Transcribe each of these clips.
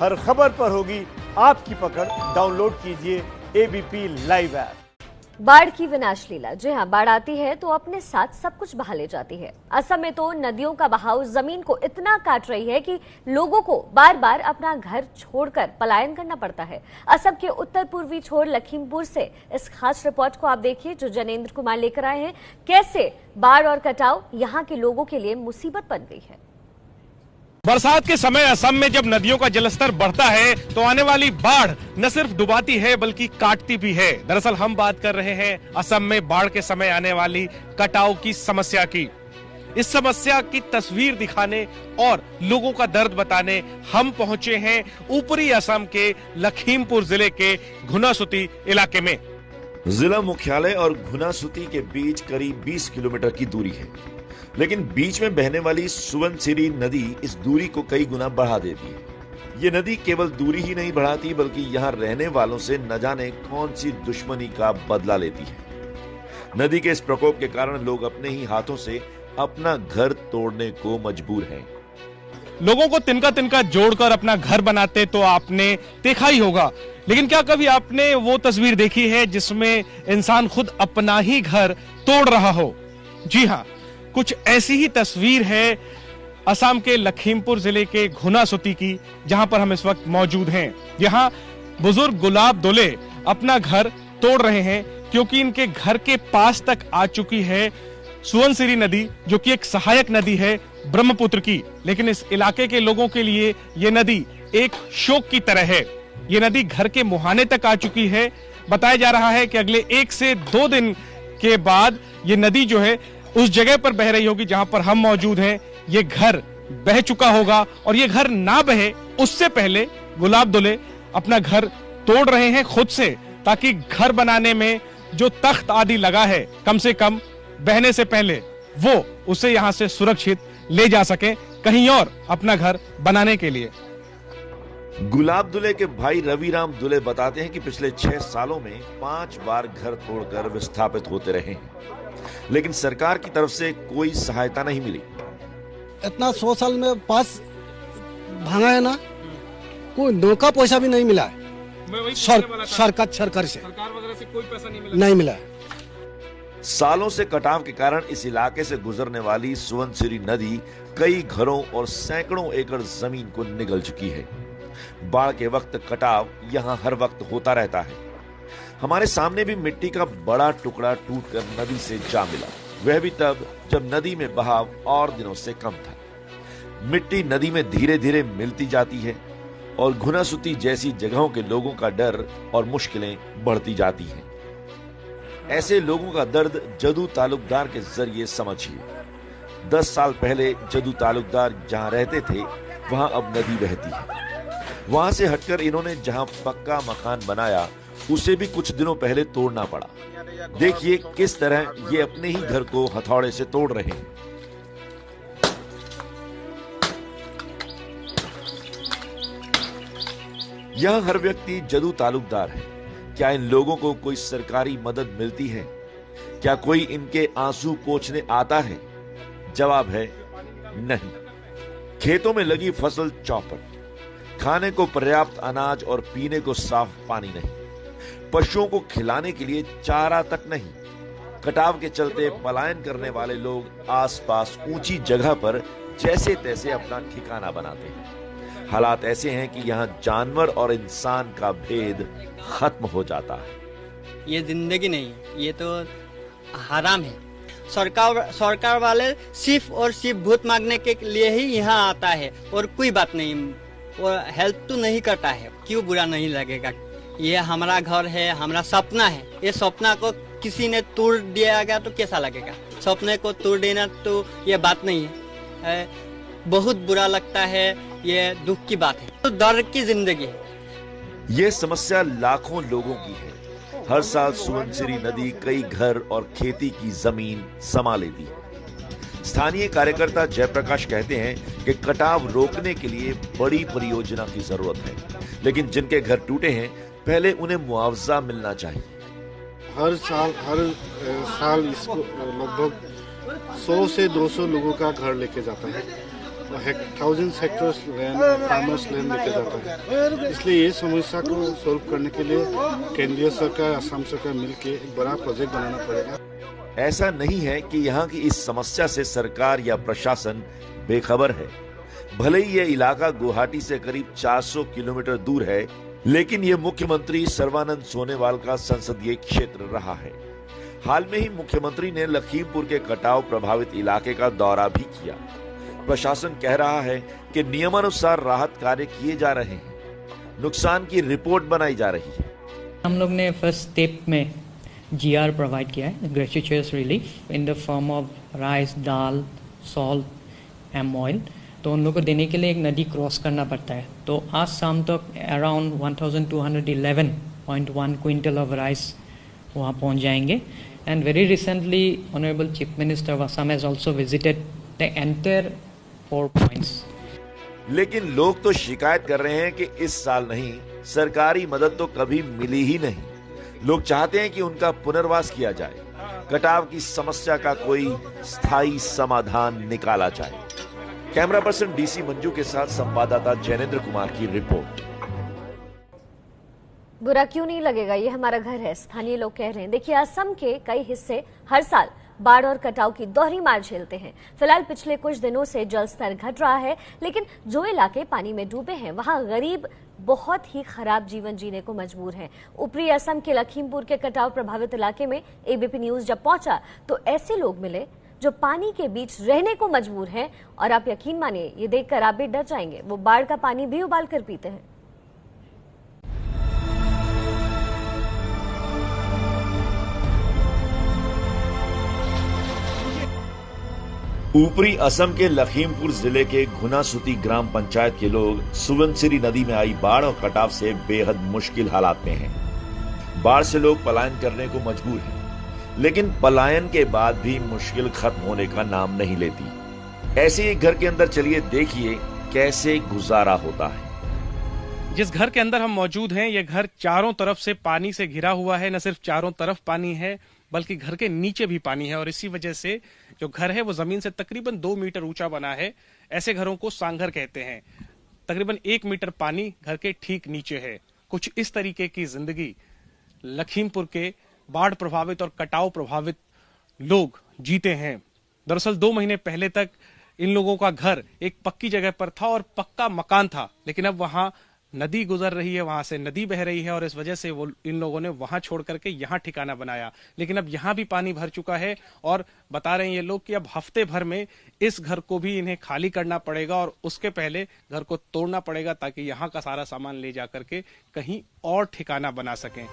हर खबर पर होगी आपकी पकड़। डाउनलोड कीजिए एबीपी लाइव ऐप। बाढ़ की विनाश लीला। जी हां, बाढ़ आती है तो अपने साथ सब कुछ बहा ले जाती है। असम में तो नदियों का बहाव जमीन को इतना काट रही है कि लोगों को बार बार अपना घर छोड़कर पलायन करना पड़ता है। असम के उत्तर पूर्वी छोर लखीमपुर से इस खास रिपोर्ट को आप देखिए जो जनेंद्र कुमार लेकर आए हैं। कैसे बाढ़ और कटाव यहाँ के लोगों के लिए मुसीबत बन गई है। बरसात के समय असम में जब नदियों का जलस्तर बढ़ता है तो आने वाली बाढ़ न सिर्फ डुबाती है बल्कि काटती भी है। दरअसल हम बात कर रहे हैं असम में बाढ़ के समय आने वाली कटाव की समस्या की। इस समस्या की तस्वीर दिखाने और लोगों का दर्द बताने हम पहुंचे हैं ऊपरी असम के लखीमपुर जिले के घुनासुती इलाके में। जिला मुख्यालय और घुनासुती के बीच करीब 20 किलोमीटर की दूरी है, लेकिन बीच में बहने वाली सुवनसिरी नदी इस दूरी को कई गुना बढ़ा देती है। ये नदी केवल दूरी ही नहीं बढ़ाती बल्कि यहाँ रहने वालों से न जाने कौन सी दुश्मनी का बदला लेती है। नदी के इस प्रकोप के कारण लोग अपने ही हाथों से अपना घर तोड़ने को मजबूर हैं। लोगों को तिनका तिनका जोड़कर अपना घर बनाते तो आपने देखा ही होगा, लेकिन क्या कभी आपने वो तस्वीर देखी है जिसमें इंसान खुद अपना ही घर तोड़ रहा हो? जी हाँ, कुछ ऐसी ही तस्वीर है असम के लखीमपुर जिले के घुनासुती की, जहां पर हम इस वक्त मौजूद हैं। यहाँ बुजुर्ग गुलाब दुले अपना घर तोड़ रहे हैं क्योंकि इनके घर के पास तक आ चुकी है सुवनसिरी नदी, जो कि एक सहायक नदी है ब्रह्मपुत्र की। लेकिन इस इलाके के लोगों के लिए ये नदी एक शोक की तरह है। ये नदी घर के मुहाने तक आ चुकी है। बताया जा रहा है कि अगले 1 से 2 दिन के बाद ये नदी जो है उस जगह पर बह रही होगी जहां पर हम मौजूद हैं। ये घर बह चुका होगा और ये घर ना बहे उससे पहले गुलाब दुले अपना घर तोड़ रहे हैं खुद से, ताकि घर बनाने में जो तख्त आदि लगा है कम से कम बहने से पहले वो उसे यहां से सुरक्षित ले जा सके कहीं और अपना घर बनाने के लिए। गुलाब दुले के भाई रविराम दुले बताते हैं कि पिछले 6 सालों में 5 बार घर तोड़कर विस्थापित होते रहे हैं, लेकिन सरकार की तरफ से कोई सहायता नहीं मिली। इतना 100 साल में पास भागा है ना, कोई नौका पैसा भी नहीं मिला है। सरकार से कोई पैसा नहीं मिला है। सालों से कटाव के कारण इस इलाके से गुजरने वाली सुवनसिरी नदी कई घरों और सैकड़ों एकड़ जमीन को निगल चुकी है। बाढ़ के वक्त कटाव यहाँ हर वक्त होता रहता है। हमारे सामने भी मिट्टी का बड़ा टुकड़ा टूटकर नदी से जा मिला, वह भी तब जब नदी में बहाव और दिनों से कम था। मिट्टी नदी में धीरे धीरे मिलती जाती है और घुनासुती जैसी जगहों के लोगों का डर और मुश्किलें बढ़ती जाती हैं। ऐसे लोगों का दर्द जदू तालुकदार के जरिए समझिए। 10 साल पहले जदू तालुकदार जहां रहते थे वहां अब नदी बहती है। वहां से हटकर इन्होंने जहां पक्का मकान बनाया उसे भी कुछ दिनों पहले तोड़ना पड़ा। देखिए किस तरह ये अपने ही घर को हथौड़े से तोड़ रहे हैं। यह हर व्यक्ति जदू तालुकदार है। क्या इन लोगों को कोई सरकारी मदद मिलती है? क्या कोई इनके आंसू पोंछने आता है? जवाब है नहीं। खेतों में लगी फसल चौपट, खाने को पर्याप्त अनाज और पीने को साफ पानी नहीं, पशुओं को खिलाने के लिए चारा तक नहीं। कटाव के चलते पलायन करने वाले लोग आसपास ऊंची जगह पर जैसे तैसे अपना ठिकाना बनाते हैं। हालात ऐसे हैं कि यहाँ जानवर और इंसान का भेद खत्म हो जाता है। ये जिंदगी नहीं, ये तो हराम है। सरकार वाले सिर्फ और सिर्फ वोट मांगने के लिए ही यहाँ आता है और कोई बात नहीं, और हेल्प तो नहीं करता है। क्यों बुरा नहीं लगेगा? ये हमारा घर है, हमारा सपना है। ये सपना को किसी ने तोड़ दिया गया तो कैसा लगेगा? सपने को तोड़ देना तो ये बात नहीं है। बहुत बुरा लगता है, ये दुख की बात है। तो डर की जिंदगी है। ये समस्या लाखों लोगों की है। हर साल सुवनसिरी नदी कई घर और खेती की जमीन समा लेती है। स्थानीय कार्यकर्ता जयप्रकाश कहते हैं कि कटाव रोकने के लिए बड़ी परियोजना की जरूरत है, लेकिन जिनके घर टूटे हैं पहले उन्हें मुआवजा मिलना चाहिए। हर साल इसको लगभग 100 से 200 लोगों का घर लेके जाता है। thousands hectares land, farmers land लेके जाता है। इसलिए ये समस्या को सोल्व करने के लिए केंद्रीय सरकार, असम सरकार मिलके एक बड़ा प्रोजेक्ट बनाना पड़ेगा। ऐसा नहीं है कि यहाँ की इस समस्या से सरकार या प्रशासन बेखबर है। भले ही ये इलाका गुवाहाटी से करीब 400 किलोमीटर दूर है, लेकिन ये मुख्यमंत्री सर्बानंद सोनोवाल का संसदीय क्षेत्र रहा है। हाल में ही मुख्यमंत्री ने लखीमपुर के कटाव प्रभावित इलाके का दौरा भी किया। प्रशासन कह रहा है कि नियमानुसार राहत कार्य किए जा रहे हैं, नुकसान की रिपोर्ट बनाई जा रही है। हम लोग ने फर्स्ट स्टेप में GR प्रोवाइड किया है, gratuitous relief in the form of rice, dal, salt, and oil. तो उन लोगों को देने के लिए एक नदी क्रॉस करना पड़ता है। तो आज शाम तक अराउंड 1211.1 क्विंटल ऑफ राइस वहाँ पहुँच जाएंगे। And very recently honourable chief minister of Assam has also visited the entire 4 points. लेकिन लोग तो शिकायत कर रहे हैं कि इस साल नहीं, सरकारी मदद तो कभी मिली ही नहीं। लोग चाहते हैं कि उनका पुनर्वास किया जाए, कटाव की समस्या का कोई स्थायी समाधान निकाला जाए। कैमरा पर्सन DC मंजू के साथ संवाददाता जैनेन्द्र कुमार की रिपोर्ट। बुरा क्यों नहीं लगेगा, ये हमारा घर है, स्थानीय लोग कह रहे हैं। देखिए, असम के कई हिस्से हर साल बाढ़ और कटाव की दोहरी मार झेलते हैं। फिलहाल पिछले कुछ दिनों से जल स्तर घट रहा है, लेकिन जो इलाके पानी में डूबे हैं वहां गरीब बहुत ही खराब जीवन जीने को मजबूर हैं। ऊपरी असम के लखीमपुर के कटाव प्रभावित इलाके में ABP न्यूज जब पहुंचा तो ऐसे लोग मिले जो पानी के बीच रहने को मजबूर हैं। और आप यकीन मानिए, ये देखकर आप भी डर जाएंगे, वो बाढ़ का पानी भी उबाल कर पीते हैं। ऊपरी असम के लखीमपुर जिले के घुनासुती ग्राम पंचायत के लोग सुवनसिरी नदी में आई बाढ़ और कटाव से बेहद मुश्किल हालात में हैं। बाढ़ से लोग पलायन करने को मजबूर हैं, लेकिन पलायन के बाद भी मुश्किल खत्म होने का नाम नहीं लेती। ऐसे एक घर के अंदर चलिए देखिए कैसे गुजारा होता है। जिस घर के अंदर हम मौजूद हैं, ये घर चारों तरफ से पानी से घिरा हुआ है। न सिर्फ चारों तरफ पानी है, बल्कि घर के नीचे भी पानी है। और इसी वजह से जो घर है वो जमीन से तकरीबन 2 मीटर ऊंचा बना है। ऐसे घरों को सांघर कहते हैं। तकरीबन 1 मीटर पानी घर के ठीक नीचे है। कुछ इस तरीके की जिंदगी लखीमपुर के बाढ़ प्रभावित और कटाव प्रभावित लोग जीते हैं। दरअसल 2 महीने पहले तक इन लोगों का घर एक पक्की जगह पर था और पक्का मकान था, लेकिन अब वहां नदी गुजर रही है, वहां से नदी बह रही है और इस वजह से वो इन लोगों ने वहां छोड़ करके यहाँ ठिकाना बनाया। लेकिन अब यहाँ भी पानी भर चुका है और बता रहे हैं ये लोग कि अब हफ्ते भर में इस घर को भी इन्हें खाली करना पड़ेगा और उसके पहले घर को तोड़ना पड़ेगा ताकि यहाँ का सारा सामान ले जा करके कहीं और ठिकाना बना सकें।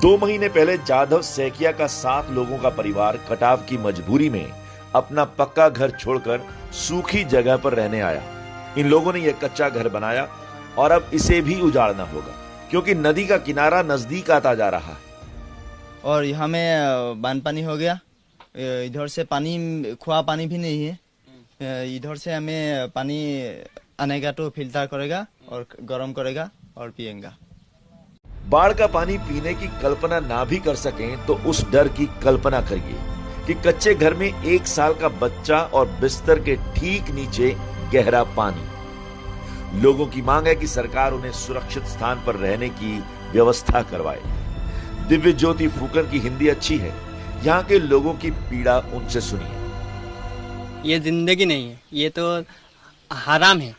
2 महीने पहले जाधव सैकिया का 7 लोगों का परिवार कटाव की मजबूरी में अपना पक्का घर छोड़कर सूखी जगह पर रहने आया। इन लोगों ने यह कच्चा घर बनाया और अब इसे भी उजाड़ना होगा, क्योंकि नदी का किनारा नजदीक आता जा रहा है। और यहाँ में बांध पानी हो गया, इधर से पानी, खुआ पानी भी नहीं है। इधर से हमें पानी आनेगा तो फिल्टर करेगा और गर्म करेगा और पिएगा। बाढ़ का पानी पीने की कल्पना ना भी कर सकें तो उस डर की कल्पना करिए कि कच्चे घर में 1 साल का बच्चा और बिस्तर के ठीक नीचे गहरा पानी। लोगों की मांग है कि सरकार उन्हें सुरक्षित स्थान पर रहने की व्यवस्था करवाए। दिव्य ज्योति फूकन की हिंदी अच्छी है, यहाँ के लोगों की पीड़ा उनसे सुनिए। ये जिंदगी नहीं है, ये तो हराम है।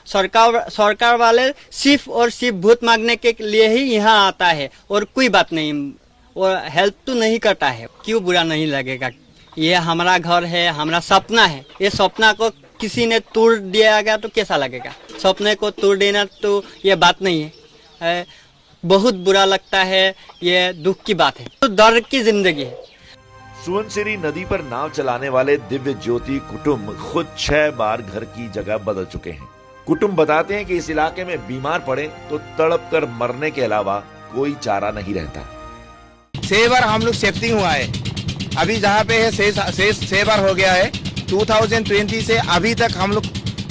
सरकार वाले सिर्फ और सिर्फ वोट मांगने के लिए ही यहाँ आता है और कोई बात नहीं, और हेल्प तो नहीं करता है। क्यों बुरा नहीं लगेगा? ये हमारा घर है, हमारा सपना है। ये सपना को किसी ने तोड़ दिया गया तो कैसा लगेगा? सपने को तोड़ देना तो ये बात नहीं है। बहुत बुरा लगता है, ये दुख की बात है, तो डर की जिंदगी है। सुवनसिरी नदी पर नाव चलाने वाले दिव्य ज्योति कुटुंब खुद 6 बार घर की जगह बदल चुके हैं। कुटुंब बताते हैं कि इस इलाके में बीमार पड़े तो तड़प कर मरने के अलावा कोई चारा नहीं रहता। 6 बार हम लोग शिफ्टिंग हुआ है। अभी जहाँ पे है 6 बार हो गया है। 2020 से अभी तक हम लोग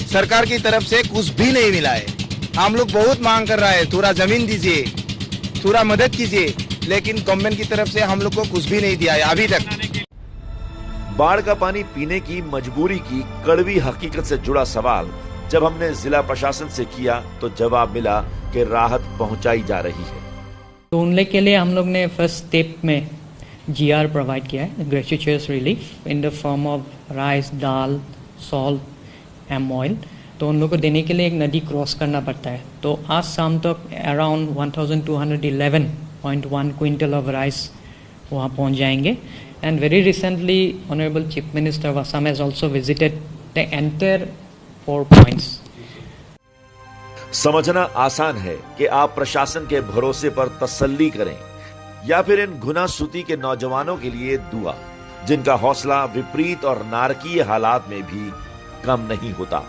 सरकार की तरफ से कुछ भी नहीं मिला है। हम लोग बहुत मांग कर रहा है, थोड़ा जमीन दीजिए, थोड़ा मदद कीजिए, लेकिन गवर्नमेंट की तरफ से हम लोग को कुछ भी नहीं दिया है अभी तक। बाढ़ का पानी पीने की मजबूरी की कड़वी हकीकत से जुड़ा सवाल जब हमने जिला प्रशासन से किया तो जवाब मिला कि राहत पहुंचाई जा रही है। तो उन लोग के लिए हम लोग ने फर्स्ट स्टेप में GR प्रोवाइड किया है, gratuitous relief in the form of rice, dal, salt, and oil. तो उन लोग को देने के लिए एक नदी क्रॉस करना पड़ता है। तो आज शाम तक अराउंड 1211.1 क्विंटल ऑफ राइस वहाँ पहुँच जाएंगे। And very recently honourable chief minister of Assam has also visited the entire 4 points. समझना आसान है कि आप प्रशासन के भरोसे पर तसल्ली करें या फिर इन गुनासूती के नौजवानों के लिए दुआ, जिनका हौसला विपरीत और नारकीय हालात में भी कम नहीं होता।